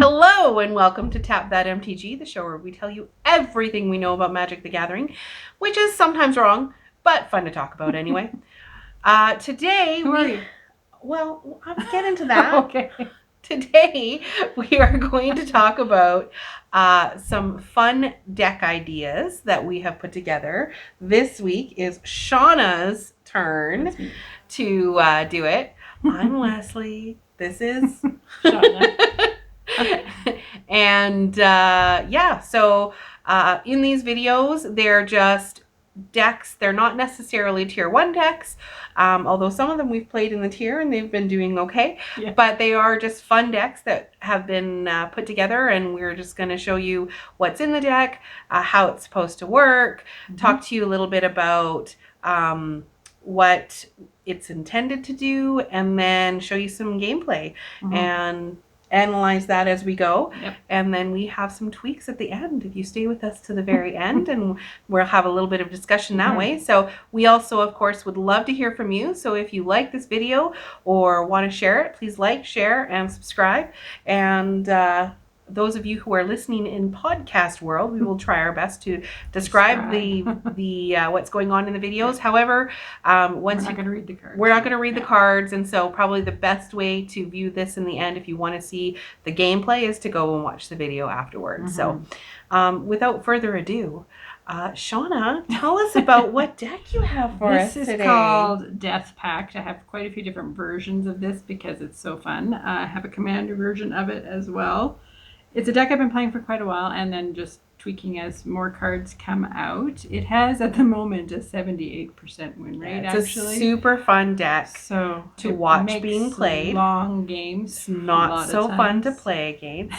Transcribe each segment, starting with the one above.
Hello and welcome to Tap That MTG, the show where we tell you everything we know about Magic the Gathering, which is sometimes wrong, but fun to talk about anyway. Today Who are you? Well, I'll get into that. Okay. Today we are going to talk about some fun deck ideas that we have put together. This week is Shawna's turn to do it. I'm Leslie. This is Shawna. And so in these videos, they're just decks. They're not necessarily tier 1 decks, although some of them we've played in the tier and they've been doing okay. Yeah. But they are just fun decks that have been put together, and we're just going to show you what's in the deck, how it's supposed to work, talk to you a little bit about what it's intended to do, and then show you some gameplay and analyze that as we go. Yep. And then we have some tweaks at the end if you stay with us to the very end, and we'll have a little bit of discussion that way. So we also, of course, would love to hear from you. So if you like this video or want to share it, please like, share, and subscribe. And those of you who are listening in podcast world, we will try our best to describe the what's going on in the videos. However, We're not going to read the cards. We're not going to read the cards, and so probably the best way to view this in the end, if you want to see the gameplay, is to go and watch the video afterwards. So without further ado, Shawna, tell us about what deck you have for us today. This is called Death Pact. I have quite a few different versions of this because it's so fun. I have a commander version of it as well. It's a deck I've been playing for quite a while, and then just tweaking as more cards come out. It has, at the moment, a 78% win rate, it's actually a super fun deck to watch being played. Long games. It's not so fun to play against.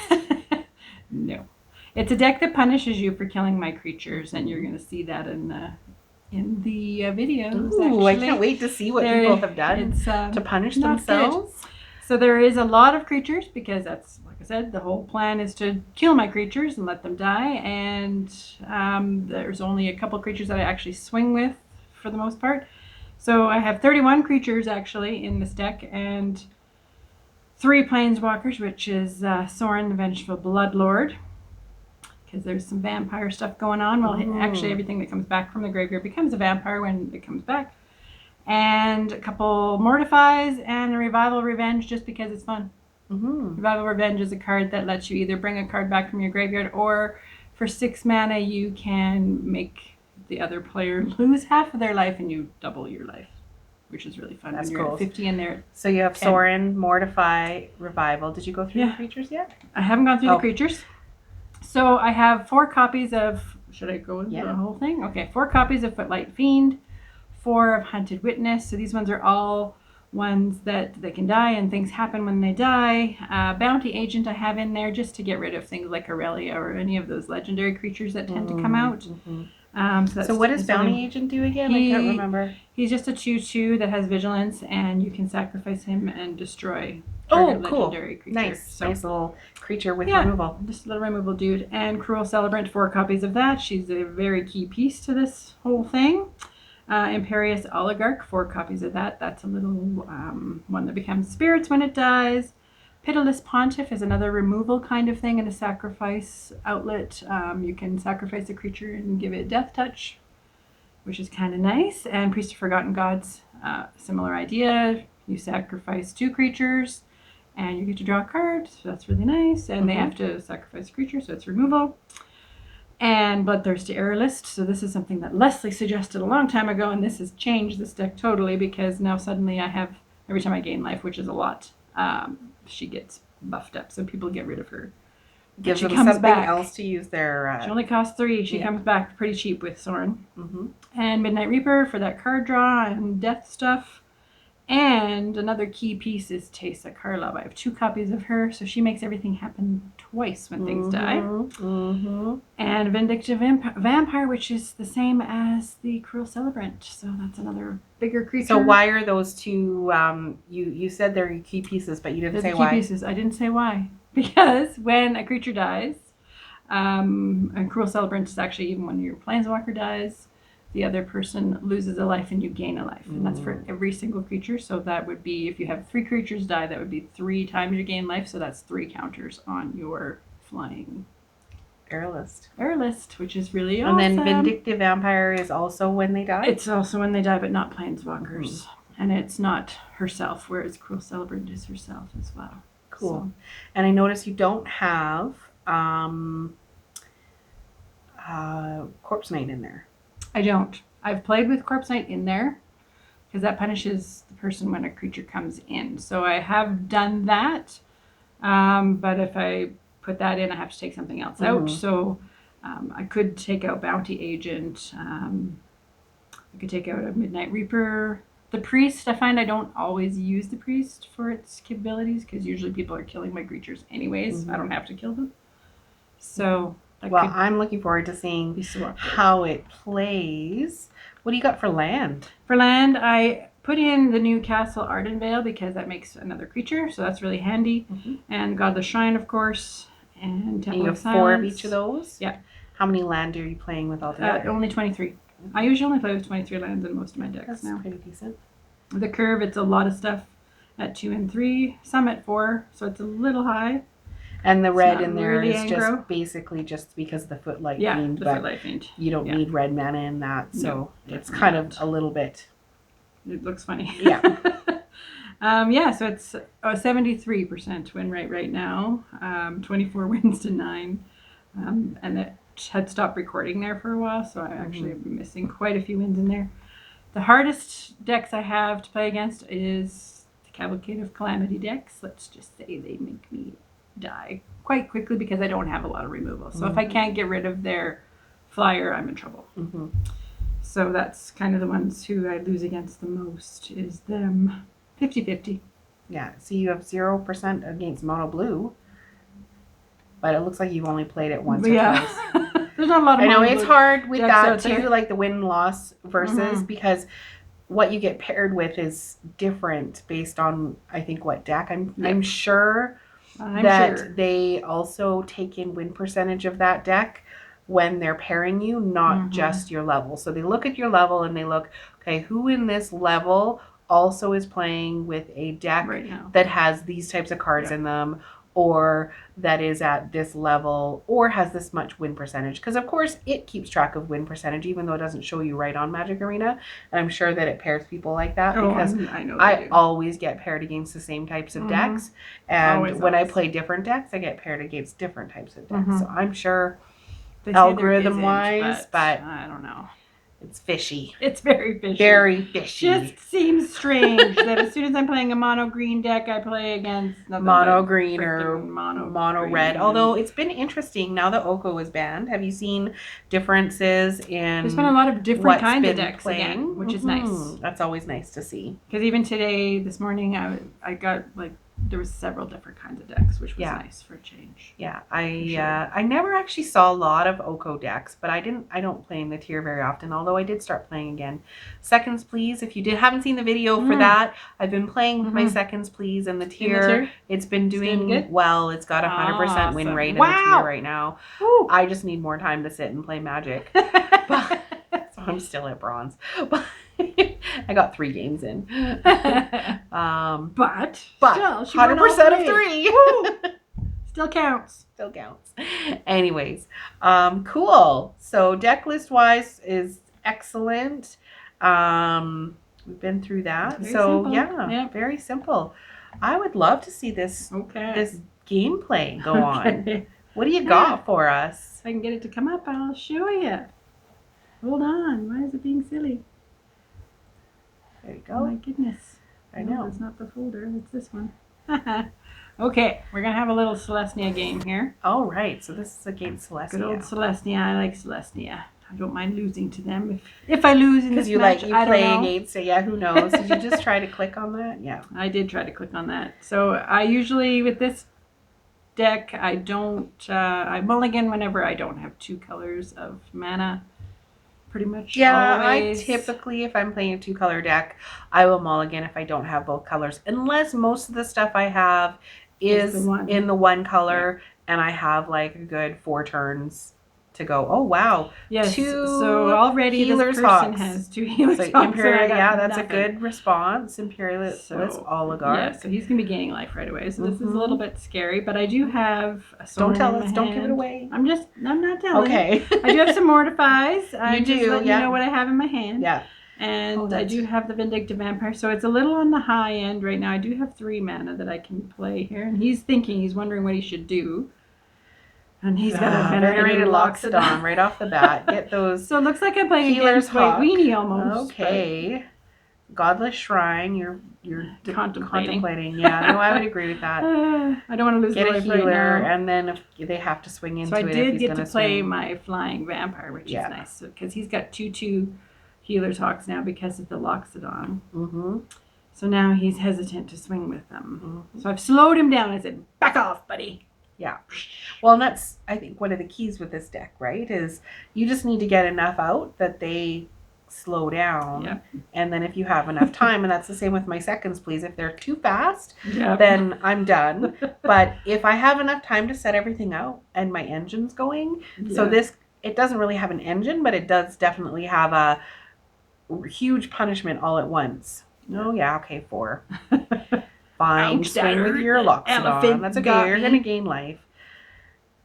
No. It's a deck that punishes you for killing my creatures, and you're going to see that in the videos. Ooh, I can't wait to see what people have done to punish themselves. Good. So there is a lot of creatures because that's, like I said, the whole plan is to kill my creatures and let them die. And there's only a couple creatures that I actually swing with for the most part. So I have 31 creatures actually in this deck, and 3 planeswalkers, which is Sorin, the Vengeful Bloodlord, because there's some vampire stuff going on. Well, actually everything that comes back from the graveyard becomes a vampire when it comes back. And a couple Mortifies and a Revival Revenge, just because it's fun. Revival Revenge is a card that lets you either bring a card back from your graveyard, or for 6 mana you can make the other player lose half of their life and you double your life, which is really fun. That's when you're cool. At 50 in there. So you have Sorin, Mortify, Revival. Did you go through the creatures yet? I haven't gone through the creatures. So I have 4 copies of, should I go into the whole thing? Okay, 4 copies of Footlight Fiend, 4 of Hunted Witness. So these ones are all ones that they can die and things happen when they die. Bounty Agent I have in there just to get rid of things like Aurelia or any of those legendary creatures that tend to come out. So what does Bounty Agent do again? I can't remember. He's just a 2/2 that has Vigilance, and you can sacrifice him and destroy legendary creature. Nice little creature with removal. Just a little removal dude. And Cruel Celebrant, 4 copies of that. She's a very key piece to this whole thing. Imperious Oligarch, 4 copies of that. That's a little one that becomes spirits when it dies. Pitiless Pontiff is another removal kind of thing in a sacrifice outlet. You can sacrifice a creature and give it Death Touch, which is kind of nice. And Priest of Forgotten Gods, similar idea. You sacrifice 2 creatures and you get to draw a card, so that's really nice. And they have to sacrifice a creature, so it's removal. And Bloodthirsty Aerialist. So this is something that Leslie suggested a long time ago, and this has changed this deck totally, because now suddenly I have, every time I gain life, which is a lot, she gets buffed up, so people get rid of her. Gives them something else to use their... She only costs 3. She comes back pretty cheap with Sorin. And Midnight Reaper for that card draw and death stuff. And another key piece is Teysa Karlov. I have 2 copies of her, so she makes everything happen twice when things die. And Vindictive Vampire, which is the same as the Cruel Celebrant. So that's another bigger creature. So why are those 2, you said they're key pieces, but you didn't say why. Key pieces. I didn't say why. Because when a creature dies, and Cruel Celebrant is actually even when your Planeswalker dies, the other person loses a life and you gain a life. And that's for every single creature. So that would be, if you have 3 creatures die, that would be 3 times you gain life. So that's 3 counters on your flying Air list, which is really and awesome. then Vindictive Vampire is also when they die? It's also when they die, but not planeswalkers. And it's not herself, whereas Cruel Celebrant is herself as well. Cool. So. And I notice you don't have Corpse Knight in there. I don't. I've played with Corpse Knight in there because that punishes the person when a creature comes in. So I have done that. But if I put that in, I have to take something else out. So I could take out Bounty Agent. I could take out a Midnight Reaper. The Priest, I find I don't always use the Priest for its capabilities because usually people are killing my creatures anyways. I don't have to kill them. So... Well, I'm looking forward to seeing how it plays. What do you got for land? For land, I put in the new Castle Ardenvale because that makes another creature, so that's really handy. And Godless Shrine, of course, and Temple of Silence. 4 of each of those? Yeah. How many land are you playing with altogether? Only 23. I usually only play with 23 lands in most of my decks now. That's pretty decent. The curve, it's a lot of stuff at 2 and 3, some at 4, so it's a little high. And the red in there really is just basically just because of the Footlight Fiend. The Footlight Fiend. You don't need red mana in that, so No, it's kind of a little bit. It looks funny. Yeah. So it's a 73% win rate right now. 24 wins to 9. And it had stopped recording there for a while, so I actually have been missing quite a few wins in there. The hardest decks I have to play against is the Cavalcade of Calamity decks. Let's just say they make me die quite quickly because I don't have a lot of removal. So if I can't get rid of their flyer, I'm in trouble. So that's kind of the ones who I lose against the most is them. 50-50. Yeah, so you have 0% against mono blue, but it looks like you've only played it once or twice. There's not a lot of I know it's hard with that too, there. like the win-loss versus because what you get paired with is different based on, I think, what deck. I'm sure that they also take in win percentage of that deck when they're pairing you, not just your level. So they look at your level and they look, okay, who in this level also is playing with a deck that has these types of cards in them, or that is at this level, or has this much win percentage. Because of course it keeps track of win percentage, even though it doesn't show you right on Magic Arena. And I'm sure that it pairs people like that because I always get paired against the same types of decks. And when I play different decks, I get paired against different types of decks. So I'm sure algorithm wise, but I don't know. It's fishy. It's very fishy. Very fishy. Just seems strange that as soon as I'm playing a mono green deck, I play against mono green or mono red. Although it's been interesting now that Oko is banned. Have you seen differences in? There's been a lot of different kinds of decks again, which is nice. That's always nice to see. Because even today, this morning, I got there was several different kinds of decks, which was nice for a change. Yeah, I never actually saw a lot of Oko decks, but I don't play in the tier very often, although I did start playing again. Seconds Please, if you haven't seen the video for that, I've been playing with my Seconds Please in the tier. It's been doing well. It's got 100% win rate in the tier right now. Woo. I just need more time to sit and play Magic. So I'm still at bronze. But I got 3 games in. But still, 100% of 3. Still counts. Still counts. Anyways, cool. So deck list wise is excellent. We've been through that. Very simple. Very simple. I would love to see this this gameplay go on. What do you got for us? If I can get it to come up, I'll show you. Hold on. Why is it being silly? There you go. Oh my goodness. I know. It's not the folder. It's this one. Okay. We're going to have a little Celestia game here. All right. So this is against Celestia. Good old Celestia. I like Celestia. I don't mind losing to them. If I lose in this match, you play against it. Yeah, who knows? Did you just try to click on that? Yeah. I did try to click on that. So I usually, with this deck, I don't, I mulligan whenever I don't have 2 colors of mana. Pretty much always. I typically, if I'm playing a 2-color deck, I will mulligan if I don't have both colors. Unless most of the stuff I have is in the 1 color and I have like a good 4 turns to go. Oh wow. Yes. Two So already Healer's this person Hawks. has 2 Healer's So Hawks. and I Imperial, got yeah, that's nothing. a good response. Imperialist Oligarch. Yeah, so he's gonna be gaining life right away. So this is a little bit scary, but I do have a Don't tell in us. my Don't hand. give it away. I'm not telling. Okay. I do have some Mortifies. You do, just letting yeah. you know what I have in my hand. Yeah. And I do have the Vindictive Vampire, so it's a little on the high end right now. I do have 3 mana that I can play here, and he's wondering what he should do. And he's got a venerated Loxodon right off the bat. Get those. So it looks like I'm playing Healer's against White Hawk. Weenie almost. Okay. Godless Shrine. You're Contemplating. Yeah, no, I would agree with that. I don't want to lose Get the a life healer, right now. and then if they have to swing into So I it, if did he's get gonna to play swing. my Flying Vampire, which is nice, because he's got 2/2 Healer's Hawks now because of the Loxodon. Mm-hmm. So now he's hesitant to swing with them. Mm-hmm. So I've slowed him down. I said, "Back off, buddy." Yeah. Well, and that's, I think, one of the keys with this deck, right? Is you just need to get enough out that they slow down. Yep. And then if you have enough time, and that's the same with my seconds, please. If they're too fast, Yep. then I'm done. But if I have enough time to set everything out and my engine's going, so this, it doesn't really have an engine, but it does definitely have a huge punishment all at once. Oh, yeah, okay, 4. Fine, Ouch, swing with your Loxodon. That's okay, you're going to gain life.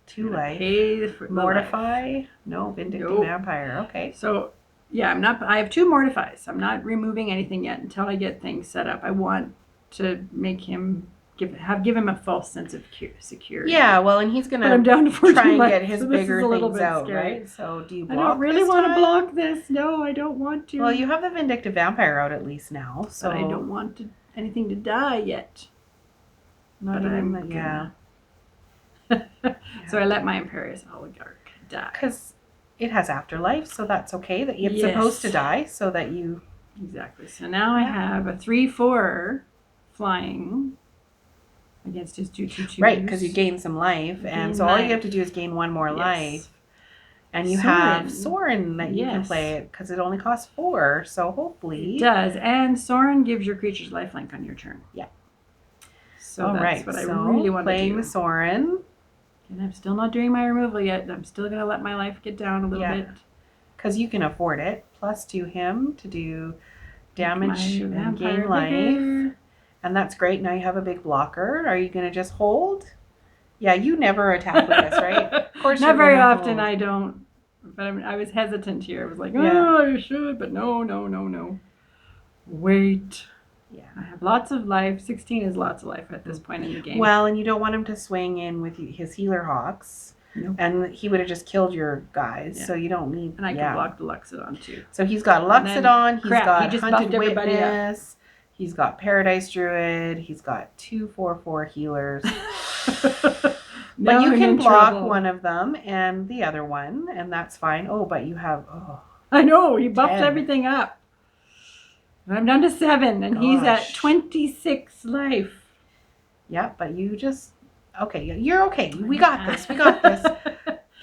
2 life. Mortify? No, Vindictive Vampire. Okay. So, yeah, I have 2 Mortifies. I'm not removing anything yet until I get things set up. I want to make him, give him a false sense of security. Yeah, well, and he's going I'm down to 14 try and life, get his so bigger things out, scary. right? So do you block I don't really this want to time? block this. No, I don't want to. Well, you have the Vindictive Vampire out at least now, so but I don't want anything to die yet. Not but even I'm yeah. So I let my Imperious Oligarch die. Because it has afterlife, so that's okay. That it's supposed to die, so that you... Exactly. So now I have a 3/4 flying against his 2/2. Right, because you gain some life, and so all you have to do is gain 1 more life. And you have Sorin that you can play it, because it only costs 4, so hopefully... It does, and Sorin gives your creatures lifelink on your turn. Yeah. So that's what I really want to do. Playing the Sorin. And I'm still not doing my removal yet. I'm still going to let my life get down a little bit. Because you can afford it. +2 him to do damage and gain life. And that's great. Now you have a big blocker. Are you going to just hold? Yeah, you never attack with this, right? Of course not very often I don't. But I was hesitant here. I was like, oh, you should. But no. Wait. Yeah. I have lots of life. 16 is lots of life at this point in the game. Well, and you don't want him to swing in with his Healer Hawks. Nope. And he would have just killed your guys, so you don't need... And I can block the Loxodon, too. So he's got Loxodon, he's got he Hunted Witness, he's got Paradise Druid, he's got 2/4/4 healers. But you can block one of them and the other one, and that's fine. Oh, but you have... Oh, I know, he buffed everything up. I'm down to 7, and he's at 26 life. Yeah, but you just... Okay, you're okay. We got this.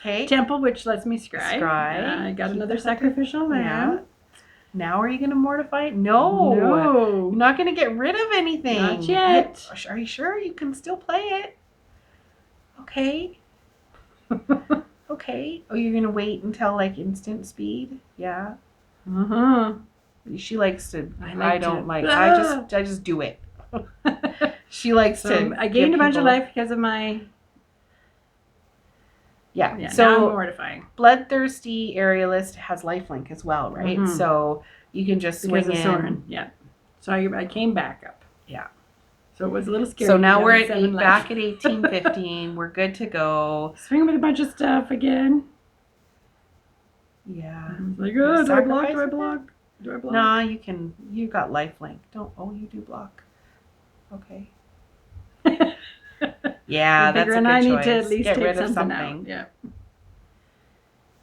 Okay. Temple, which lets me scry. I got another sacrificial lamb. Yeah. Now are you going to mortify it? No. You're not going to get rid of anything. Not yet. Are you sure? You can still play it. Okay. Okay. Oh, you're going to wait until like instant speed? Yeah. Uh-huh. She likes to... I just do it. She likes to... I gained a bunch of life because of my... Yeah. So now I'm mortifying. Bloodthirsty Aerialist has lifelink as well, right? Mm-hmm. So you can just swing in. Sorin. Yeah. So I came back up. Yeah. So it was a little scary. So now we're back at 1815. We're good to go. Swing with a bunch of stuff again. Yeah. Like, oh, do I block? No, you can. You got lifelink. You do block. Okay. Yeah, that's a good choice. I need to at least get take rid of something something. out. Yeah.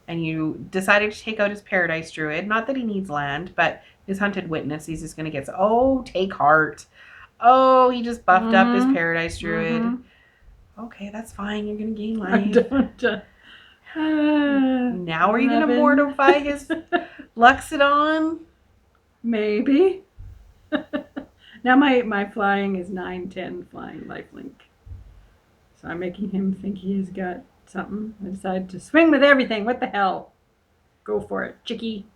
And you decided to take out his Paradise Druid. Not that he needs land, but his Hunted Witness, he's just going to get... Oh, take heart. Oh, he just buffed up his Paradise Druid. Mm-hmm. Okay, that's fine. You're going to gain life. Now are you going to mortify his Loxodon? Maybe. Now my flying is 9/10 flying lifelink. So I'm making him think he has got something. I decided to swing with everything. What the hell? Go for it, chickie.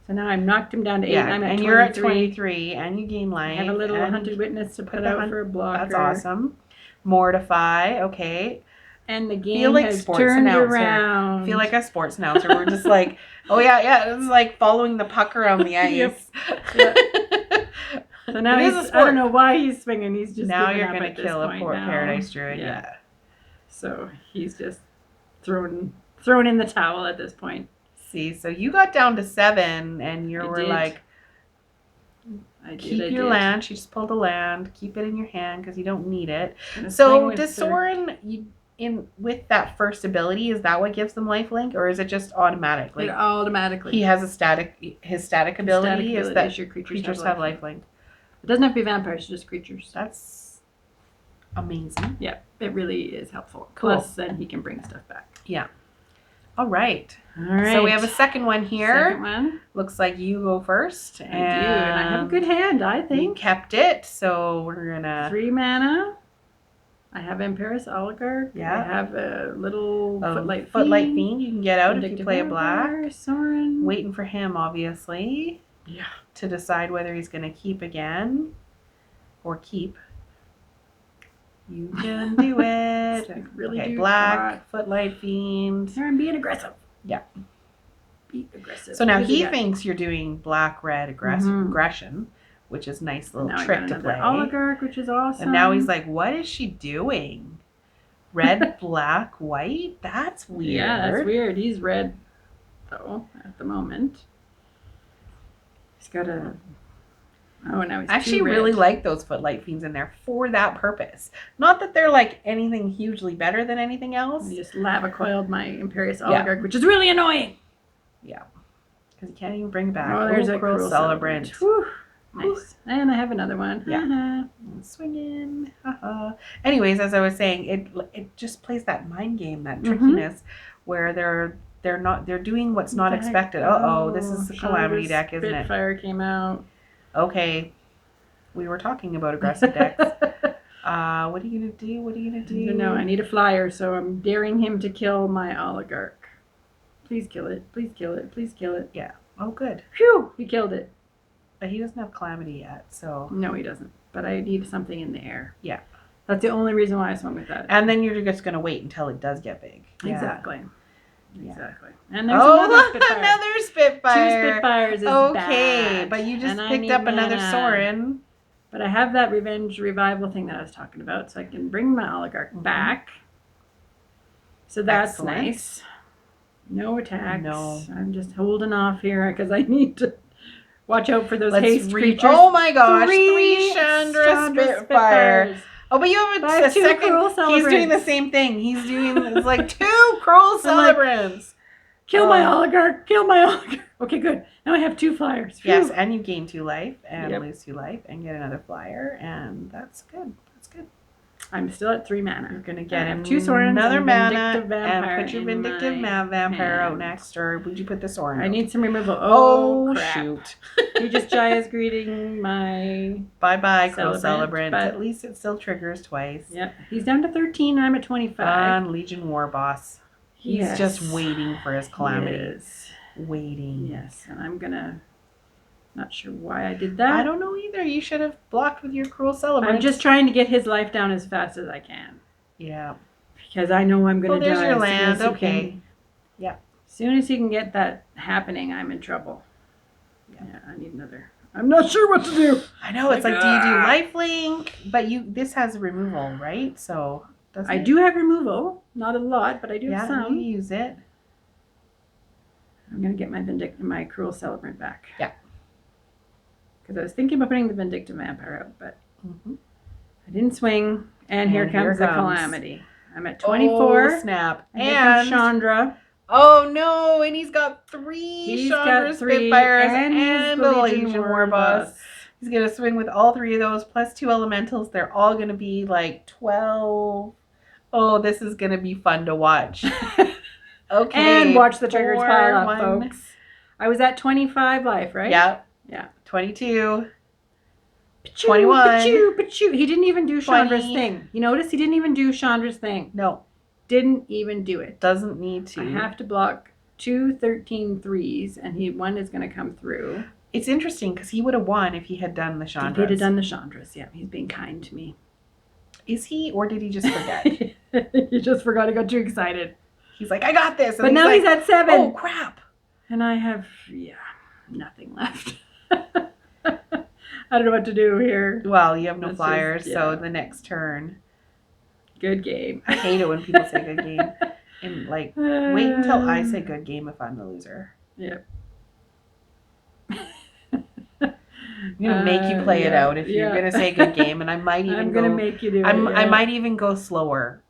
So now I've knocked him down to 8. Yeah, And I'm at and 23. you're at 23, and you gain life. I have a little and hunted witness to put the out for a blocker. That's awesome. Mortify, okay. And the game Feel like has sports turned announcer. around. Feel like a sports announcer. We're just like, oh yeah, it's like following the puck around the ice. Yep. So now I don't know why he's swinging. He's just now you're going to kill a Paradise Druid. Yeah. So he's just thrown in the towel at this point. See, so you got down to 7, and you were like, keep your land. She just pulled a land. Keep it in your hand because you don't need it. So does Soren, with that first ability, is that what gives them lifelink, or is it just automatic? Like automatically. He has his static ability is that your creatures have lifelink. It doesn't have to be vampires, just creatures. That's amazing. Yeah, it really is helpful. Cool. Plus, then he can bring stuff back. Yeah. All right. All right. So we have a second one here. Second one. Looks like you go first. I do, and I have a good hand, I think. You kept it, so we're gonna 3 mana. I have Imperious Oligarch. Yeah. I have a little Footlight Fiend. You can get out if you play a black. Soren. Waiting for him, obviously. Yeah. To decide whether he's going to keep again or keep. You can do it. I really okay, do. black, Footlight Fiend. I'm being aggressive. Yeah. Be aggressive. So now he thinks you're doing black-red aggression, which is a nice little now trick to play. Oligarch, which is awesome. And now he's like, what is she doing? Red, black, white? That's weird. Yeah, that's weird. He's red, though, at the moment. He's got a... Oh, now he's I actually really like those Footlight Fiends in there for that purpose. Not that they're like anything hugely better than anything else. I just lava coiled my Imperious Oligarch, which is really annoying. Yeah. Because you can't even bring it back. Oh, there's a Cruel Celebrant. Whew. Nice. And I have another one. Yeah. Swinging. Anyways, as I was saying, it just plays that mind game, that trickiness, where they're doing what's not expected. This is the Calamity deck, isn't it? Spitfire came out. Okay. We were talking about aggressive decks. What are you gonna do? What are you gonna do? No, I need a flyer, so I'm daring him to kill my Oligarch. Please kill it. Please kill it. Please kill it. Yeah. Oh, good. Phew! He killed it. But he doesn't have Calamity yet, so... No, he doesn't. But I need something in the air. Yeah. That's the only reason why I swung with that. And then you're just going to wait until it does get big. Exactly. Yeah. Exactly. And there's another Spitfire. Another Spitfire. 2 Spitfires is bad. But you just picked up another Soren. But I have that Revenge Revival thing that I was talking about, so I can bring my Oligarch back. So that's nice. No attacks. No. I'm just holding off here because I need to watch out for those haste creatures. Oh my gosh. 3 Chandra Spitfires. Oh, but you have a second. He's doing the same thing. He's doing, it's like 2 Cruel Celebrants. Kill my Oligarch. Kill my Oligarch. Okay, good. Now I have 2 flyers. Phew. Yes, and you gain 2 life and lose 2 life and get another flyer. And that's good. That's good. I'm still at 3 mana. You're going to get 2 Sorens, another mana and put your Vindictive Vampire out next. Or would you put the Soren out? I need some removal. Oh crap. Shoot. Regis Jaya's greeting my... Bye-bye, Cruel Celebrant. But at least it still triggers twice. Yep. He's down to 13 and I'm at 25. Legion War Boss. He's just waiting for his Calamity. Yes. Waiting. Yes, and I'm going to... Not sure why I did that. I don't know either. You should have blocked with your Cruel Celebrant. I'm just trying to get his life down as fast as I can. Yeah. Because I know I'm going to die. There's your land. Okay. Yeah. As soon as he can get that happening, I'm in trouble. Yeah, I need another. I'm not sure what to do. I know. It's like, do you do lifelink? But this has removal, right? So, I do have removal. Not a lot, but I do have some. You use it. I'm going to get my Cruel Celebrant back. Yeah. Because I was thinking about putting the Vindictive Vampire out, but I didn't swing. And here comes the Calamity. I'm at 24. Oh, snap. And Chandra. Oh, no. And he's got 3 Chandra Spitfires and the Legion War Boss. He's going to swing with all 3 of those, plus 2 elementals. They're all going to be like 12. Oh, this is going to be fun to watch. Okay. And watch the triggers pile up, folks. I was at 25 life, right? Yeah. Yeah. 22. Pachoo, 21. Pachoo, pachoo. He didn't even do Chandra's thing. You notice he didn't even do Chandra's thing. No. Didn't even do it. Doesn't need to. I have to block 2 13 threes, and one is going to come through. It's interesting because he would have won if he had done the Chandras. He would have done the Chandras, yeah. He's being kind to me. Is he, or did he just forget? He just forgot. He got too excited. He's like, I got this. And but now he's at 7. Oh, crap. And I have, nothing left. I don't know what to do here. Well, you have no flyers, so the next turn. Good game. I hate it when people say good game. And, like, wait until I say good game if I'm the loser. Yep. I'm going to make you play it out if you're going to say good game. And I might even I'm going to make you do it. I might even go slower.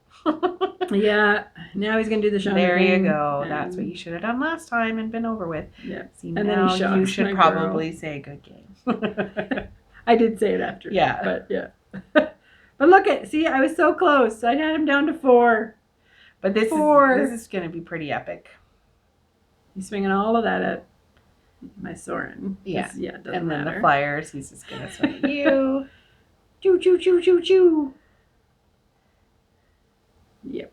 Yeah. Now he's going to do the Shawna. There you go. That's what you should have done last time and been over with. Yeah. See, and now you should probably say good game. I did say it after. Yeah. But yeah. But look see, I was so close. I had him down to 4. But this is going to be pretty epic. He's swinging all of that at my Soren. Yeah. Yeah, it doesn't and then matter. The flyers, he's just going to swing at you. Choo, choo, choo, choo, choo. Yep.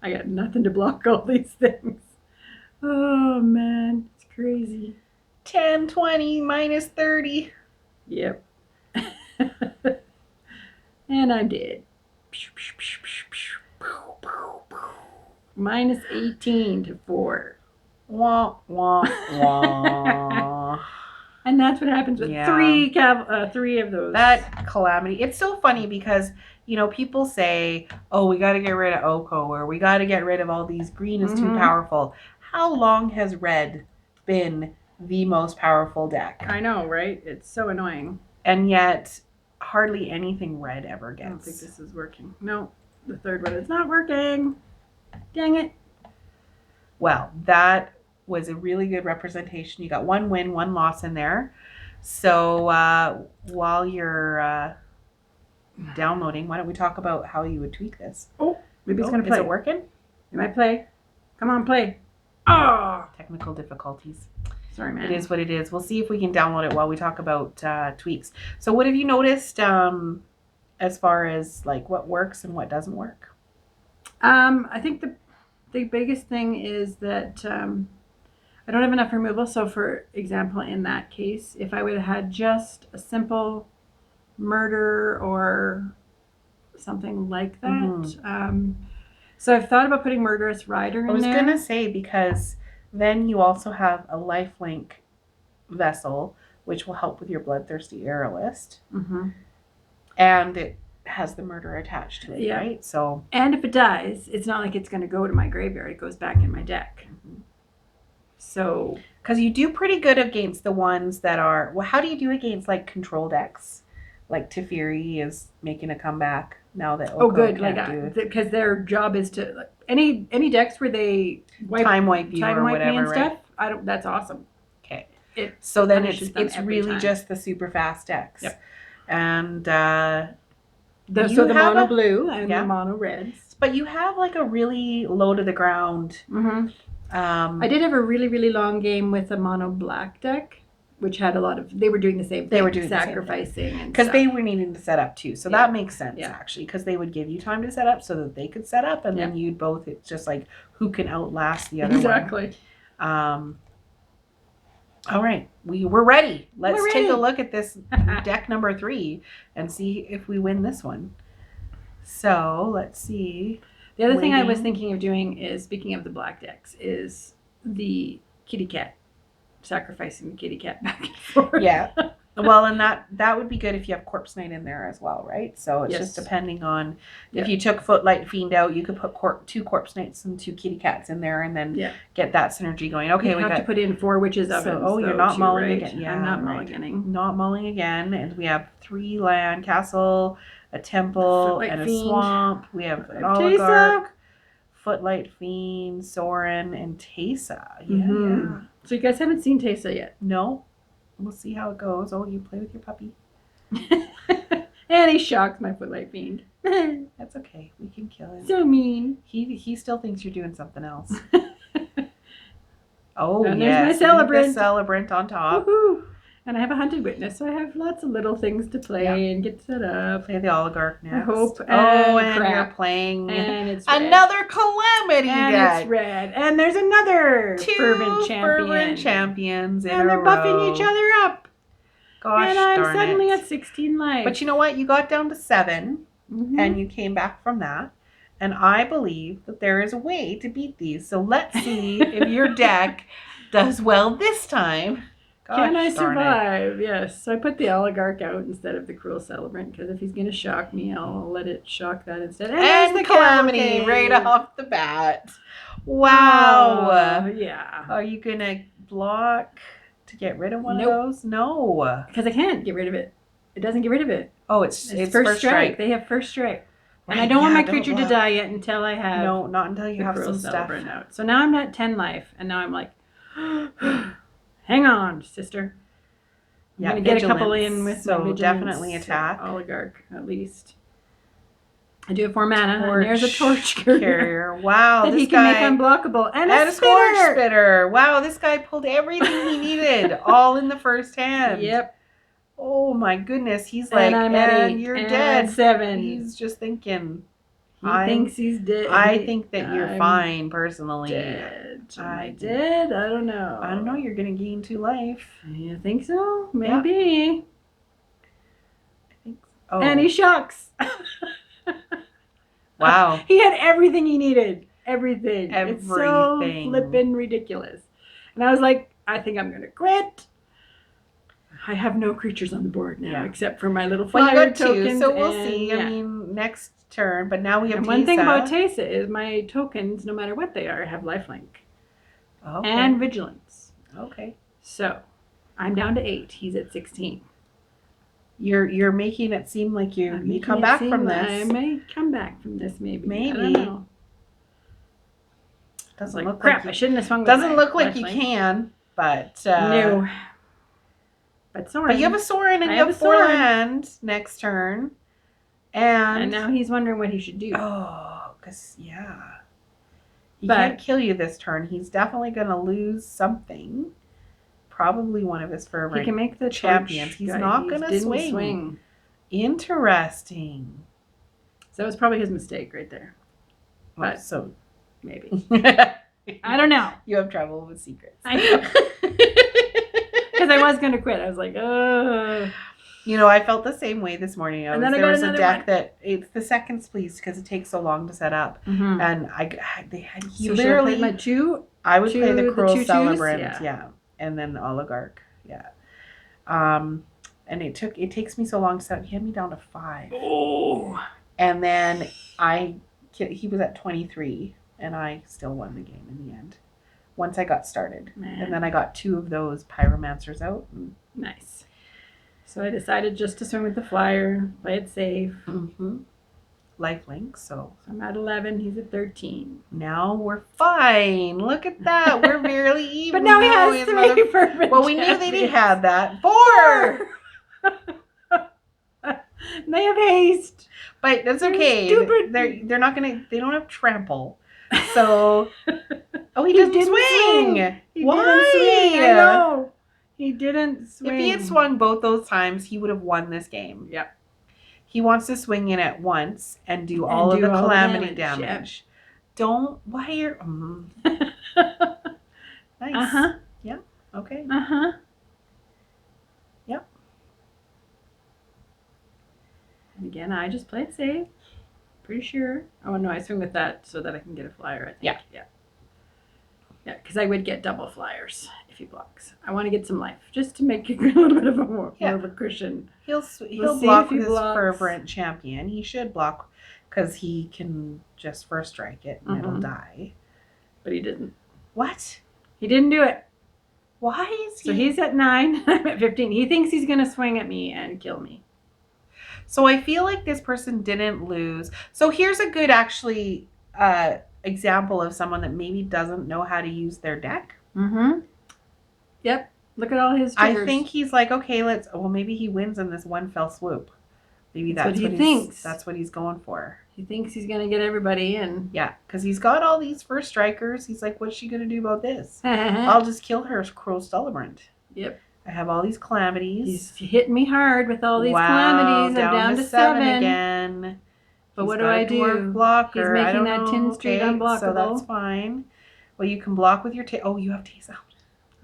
I got nothing to block all these things. Oh, man. It's crazy. 10, 20, minus 30. Yep. And I'm dead. Minus 18 to 4. Wah, wah, wah. And that's what happens with 3 of those. That calamity. It's so funny because, people say, oh, we got to get rid of Oko, or we got to get rid of all these. Green is too powerful. How long has red been the most powerful deck? I know, right? It's so annoying. And yet, hardly anything red ever gets. I don't think this is working. No, the third one is not working. Dang it. Well, that was a really good representation. You got 1 win, 1 loss in there. So while you're downloading, why don't we talk about how you would tweak this? Oh, maybe it's going to play. Is it working? It might play. Come on, play. Oh! Technical difficulties. Sorry, man. It is what it is. We'll see if we can download it while we talk about tweaks. So what have you noticed as far as like what works and what doesn't work? I think the biggest thing is that I don't have enough removal. So for example, in that case, if I would have had just a simple murder or something like that. So I've thought about putting Murderous Rider in there. I was going to say, because then you also have a lifelink vessel, which will help with your Bloodthirsty Aerialist. And it has the murder attached to it, right? So, and if it dies, it's not like it's going to go to my graveyard. It goes back in my deck. So, because you do pretty good against the ones that are, well, how do you do against like control decks? Like Teferi is making a comeback now that Oko good, can't like do. Because their job is to like, any decks where they time wipe you or whatever, me and right? Stuff. That's awesome. Okay, so then it's really time. just the super fast decks, and the mono blue and the mono reds. But you have like a really low to the ground. I did have a really, really long game with a mono black deck, which had a lot of. They were doing the same thing. They were doing sacrificing because they were needing to set up too. So that makes sense actually, because they would give you time to set up so that they could set up, and then you'd both. It's just like who can outlast the other one. Exactly. All right, we're ready. Let's take a look at this deck number 3 and see if we win this one. So let's see. The other thing I was thinking of doing is, speaking of the black decks, is the kitty cat. Sacrificing the kitty cat back and forth. Yeah. Well, and that would be good if you have Corpse Knight in there as well, right? So it's just depending on if you took Footlight Fiend out, you could put 2 Corpse Knights and 2 kitty cats in there, and then get that synergy going. Okay, we have to put in 4 Witches ovens. So, you're not mulling again. Yeah, I'm not mulliganing. Not mulling again, and we have 3 land, castle, a temple, and a swamp. We have an oligarch, Footlight Fiend, Soren, and Teysa. Yeah. So you guys haven't seen Teysa yet? No. We'll see how it goes. Oh, you play with your puppy. And he shocks my Footlight Fiend. That's okay. We can kill him. So mean. He still thinks you're doing something else. Oh, and there's my Celebrant. The Celebrant on top. Woohoo. And I have a hunted witness, so I have lots of little things to play and get set up. Play the oligarch next. I hope. And crap. you're playing And it's red. another calamity and deck. it's red. And there's another Two fervent champions in and they're a buffing row. each other up. Gosh, and I'm darn suddenly it. at 16 life. But you know what? You got down to 7, Mhm. and you came back from that. And I believe that there is a way to beat these. So let's see if your deck does well this time. Gosh, Can I darn it. survive? Yes. So I put the oligarch out instead of the cruel celebrant because if he's going to shock me, I'll let it shock that instead. And there's the calamity right off the bat. Wow. Oh, yeah. Are you going to block to get rid of one Nope. of those? No. Because I can't get rid of it. It doesn't get rid of it. Oh, it's first strike. They have first strike. And I don't want my creature to die yet until I have No, not until you the have cruel some stuff. celebrant out. So now I'm at 10 life, and now I'm like, hang on, sister. I'm going to get a couple in with my vigilance, definitely attack. Oligarch, at least. I do have 4 mana, and there's a torch carrier. Wow, that he can make unblockable. And a scorch spitter. spitter. Wow, this guy pulled everything he needed, all in the first hand. Yep. Oh my goodness, he's like, and I'm at 8, you're and dead. 7. He's just thinking. He thinks he's dead. I think that you're I'm fine, personally. Dead. Am I dead? I don't know. I don't know. You're gonna gain 2 life. You think so? Maybe. I think so. Oh. And he shocks. Wow. He had everything he needed. Everything. Everything. It's so flippin' ridiculous. And I was like, I think I'm gonna quit. I have no creatures on the board now except for my little flyer well, you got tokens. 2, so we'll see. I mean, next turn. But now we have and one thing about Teysa is my tokens, no matter what they are, have lifelink. Okay. And vigilance. Okay. So I'm down to 8. He's at 16. You're making it seem like you come back from this. I may come back from this, maybe. Maybe. I don't know. Doesn't look crap. like you, I shouldn't have swung. Doesn't look like you can, but no. But Soren. But you have a Soren and you have 4 land next turn, and now he's wondering what he should do. Oh, because he can't kill you this turn. He's definitely going to lose something. Probably one of his fervent he can make the champions. He's not going to swing. Interesting. So it was probably his mistake right there. But so maybe. I don't know. You have trouble with secrets. I know. Because I was going to quit. I was like, ugh. You know, I felt the same way this morning. And then there was got a deck that it's the seconds, please, because it takes so long to set up. Mm-hmm. And he so literally. My 2. I would play the Cruel Celebrant, yeah, and then the Oligarch, and it takes me so long to set up. He had me down to 5. Oh. And then he was at 23, and I still won the game in the end. Once I got started. Man. And then I got 2 of those Pyromancers out. Nice. So I decided just to swim with the flyer, play it safe. Mm-hmm. Lifelink, so I'm at 11, he's at 13. Now we're fine. Look at that. We're barely even. But now he has 3 fervent Well, we knew they had that. 4! They have haste. But that's okay. Stupid. They're not gonna. They don't have trample. So. Oh, he didn't swing. Why? Didn't swing. I know. He didn't swing. If he had swung both those times, he would have won this game. Yep. He wants to swing in at once and do all of the calamity damage. Yep. Don't. Why are? Nice. Uh-huh. Yeah. Okay. Uh-huh. Yep. And again, I just play it safe. Pretty sure. Oh, no, I swing with that so that I can get a flyer, I think. Yeah. Yeah. Yeah, because I would get double flyers if he blocks. I want to get some life, just to make a little bit of a more of a cushion. He'll We'll block with his fervent champion. He should block because he can just first strike it and it'll die. But he didn't. What? He didn't do it. Why is he? So he's at 9. I'm at 15. He thinks he's going to swing at me and kill me. So I feel like this person didn't lose. So here's a good actually example of someone that maybe doesn't know how to use their deck. Mm-hmm. Yep. Look at all his triggers. I think he's like, okay, maybe he wins in this one fell swoop. Maybe that's what he thinks. That's what he's going for. He thinks he's going to get everybody in. Yeah, because he's got all these first strikers. He's like, what's she going to do about this? I'll just kill her, Cruel Celebrant. Yep. I have all these calamities. He's hitting me hard with all these wow, calamities. I'm down to 7 again. But He's what do got a I dwarf do? blocker. He's I making don't that know. Tin Street Okay, unblockable. so that's fine. Well, you can block with your Oh, you have Tesa out.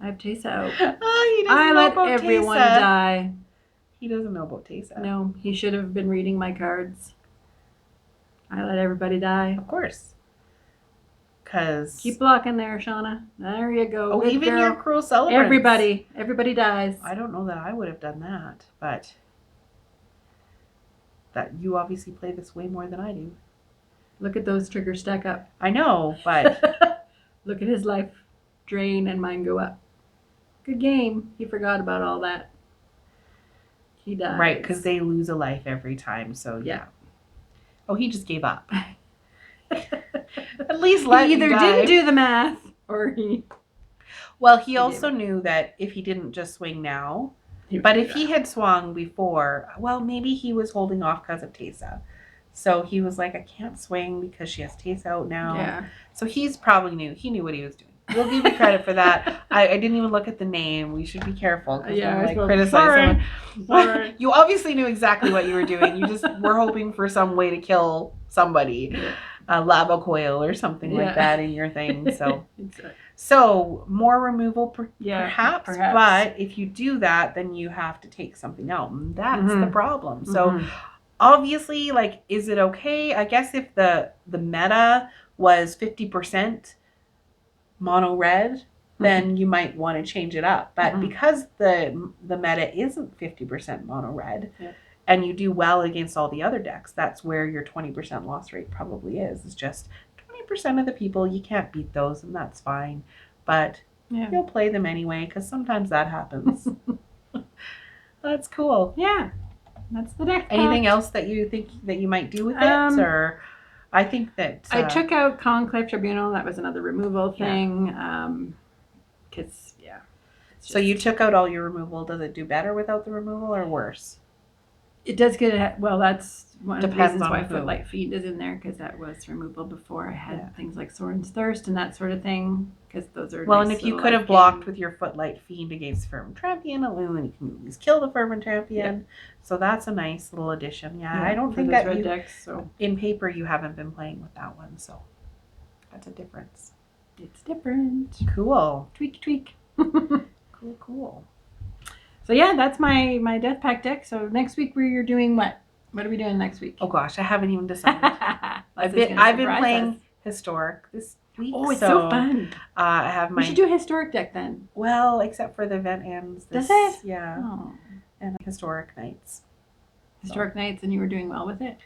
I have Tesa out. Oh, he doesn't I know let about everyone Tesa. die. He doesn't know about Tesa. No, he should have been reading my cards. I let everybody die. Of course. Because keep blocking there, Shawna. There you go. Oh, good even girl. your cruel celebrants. Everybody dies. I don't know that I would have done that, but that you obviously play this way more than I do. Look at those triggers stack up. I know, but look at his life drain and mine go up. Good game. He forgot about all that. He dies. Right, because they lose a life every time. So yeah. Oh, he just gave up. At least let he either didn't do the math or he. Well, he also knew that if he didn't just swing now, but if he had swung before, well, maybe he was holding off because of Tesa. So he was like, I can't swing because she has Tesa out now. Yeah. So he's probably knew. He knew what he was doing. We'll give you credit for that. I didn't even look at the name. We should be careful because we criticize someone. You obviously knew exactly what you were doing. You just were hoping for some way to kill somebody, a lava coil or something like that in your thing. So, exactly. So more removal, perhaps. But if you do that, then you have to take something out, and that's the problem. So, obviously, like, is it okay? I guess if the meta was 50%. Mono red, then you might want to change it up. But because the meta isn't 50% mono red, and you do well against all the other decks, that's where your 20% loss rate probably is. It's just 20% of the people, you can't beat those, and that's fine. But you'll play them anyway, because sometimes that happens. That's cool. Yeah, that's the deck. Anything else that you think that you might do with it, or? I think that I took out Conclave Tribunal. That was another removal thing. Because So you took out all your removal. Does it do better without the removal or worse? It does get it. Well, that's one of the reasons why who. Footlight Fiend is in there, because that was removal before I had things like Soren's Thirst and that sort of thing. Because those are well, nice, and if you could have blocked with your Footlight Fiend against Fervent Champion, then you can at least kill the Fervent Champion. So that's a nice little addition. Yeah, I don't think that red decks, in paper you haven't been playing with that one, so that's a difference. It's different. Cool. Tweak. Cool. So yeah, that's my Death Pact deck. So next week we're doing what? What are we doing next week? Oh gosh, I haven't even decided. I've been playing Historic this week. Oh, it's so fun. I have We should do a Historic deck then. Well, except for the event ends. Does it? Yeah. Oh. And Historic Nights. Historic Nights, and you were doing well with it?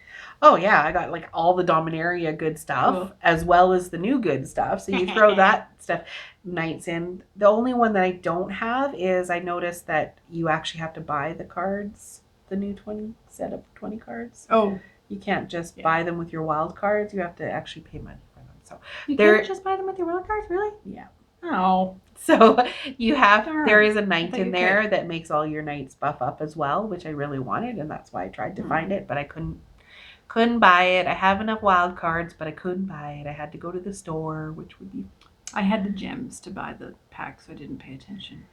Oh yeah, I got like all the Dominaria good stuff as well as the new good stuff. So you throw that stuff nights in. The only one that I don't have is I noticed that you actually have to buy the cards, the new 20 set of 20 cards. Oh. You can't just buy them with your wild cards. You have to actually pay money for them. So you can't just buy them with your wild cards, really? Yeah. Oh. So you have, there is a knight in there that makes all your knights buff up as well, which I really wanted, and that's why I tried to find it, but I couldn't buy it. I have enough wild cards, but I couldn't buy it. I had to go to the store, which would be... I had the gems to buy the pack, so I didn't pay attention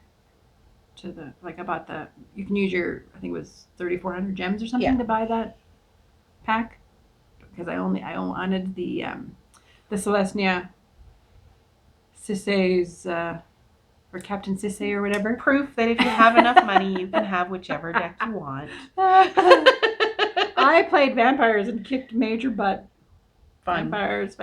to the, like I bought the, you can use your, I think it was 3,400 gems or something to buy that pack, because I wanted the Celestia Sisse's, or Captain Sisse or whatever. Proof that if you have enough money, you can have whichever deck you want. I played vampires and kicked major butt. Fun. Vampires.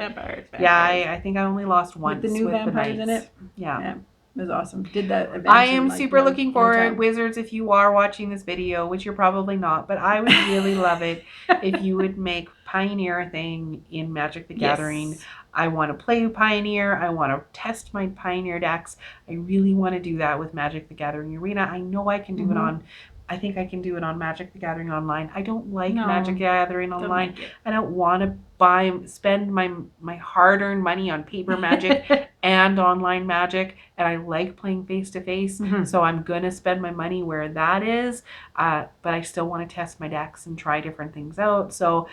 Yeah, I think I only lost once with the new vampires in it. Yeah. It was awesome. Did that event. I am super looking forward, Wizards, if you are watching this video, which you're probably not, but I would really love it if you would make Pioneer a thing in Magic the Gathering. I want to play Pioneer. I want to test my Pioneer decks. I really want to do that with Magic the Gathering Arena. I know I can do it on... I think I can do it on Magic the Gathering Online. I don't like Magic the Gathering Online. I don't want to spend my hard-earned money on paper Magic and online Magic, and I like playing face-to-face, so I'm going to spend my money where that is, but I still want to test my decks and try different things out. So,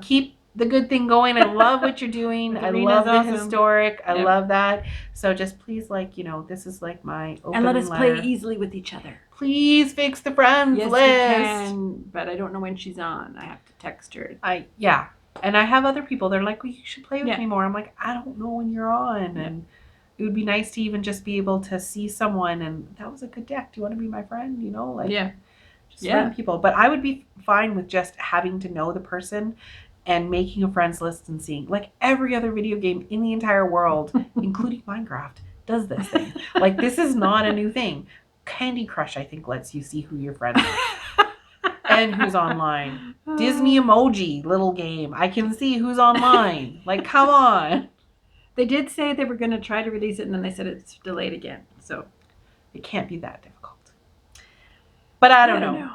keep the good thing going. I love what you're doing. The I arena's love the awesome. historic. I Yep. love that. So just please, like, you know, this is like my open And let us letter. play easily with each other. Please fix the friends Yes, list. we can, but I don't know when she's on. I have to text her. Yeah. And I have other people. They're like, well, you should play with Yeah. me more. I'm like, I don't know when you're on. And it would be nice to even just be able to see someone and that was a good deck. Do you want to be my friend? You know, like, Yeah. just friend people. But I would be fine with just having to know the person and making a friends list and seeing, like, every other video game in the entire world, including Minecraft, does this thing. Like, this is not a new thing. Candy Crush, I think, lets you see who your friend is and who's online. Disney Emoji little game. I can see who's online. Like, come on. They did say they were going to try to release it, and then they said it's delayed again. So it can't be that difficult. But I don't know.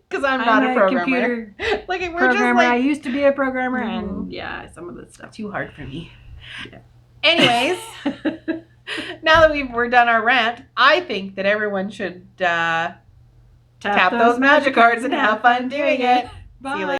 Because I'm not a programmer. Computer like, we're programmer. just like, I used to be a programmer, and yeah, some of this stuff too hard for me. Yeah. Anyways, now that we're done our rant, I think that everyone should tap those magic cards and have fun doing it. Bye. See you later.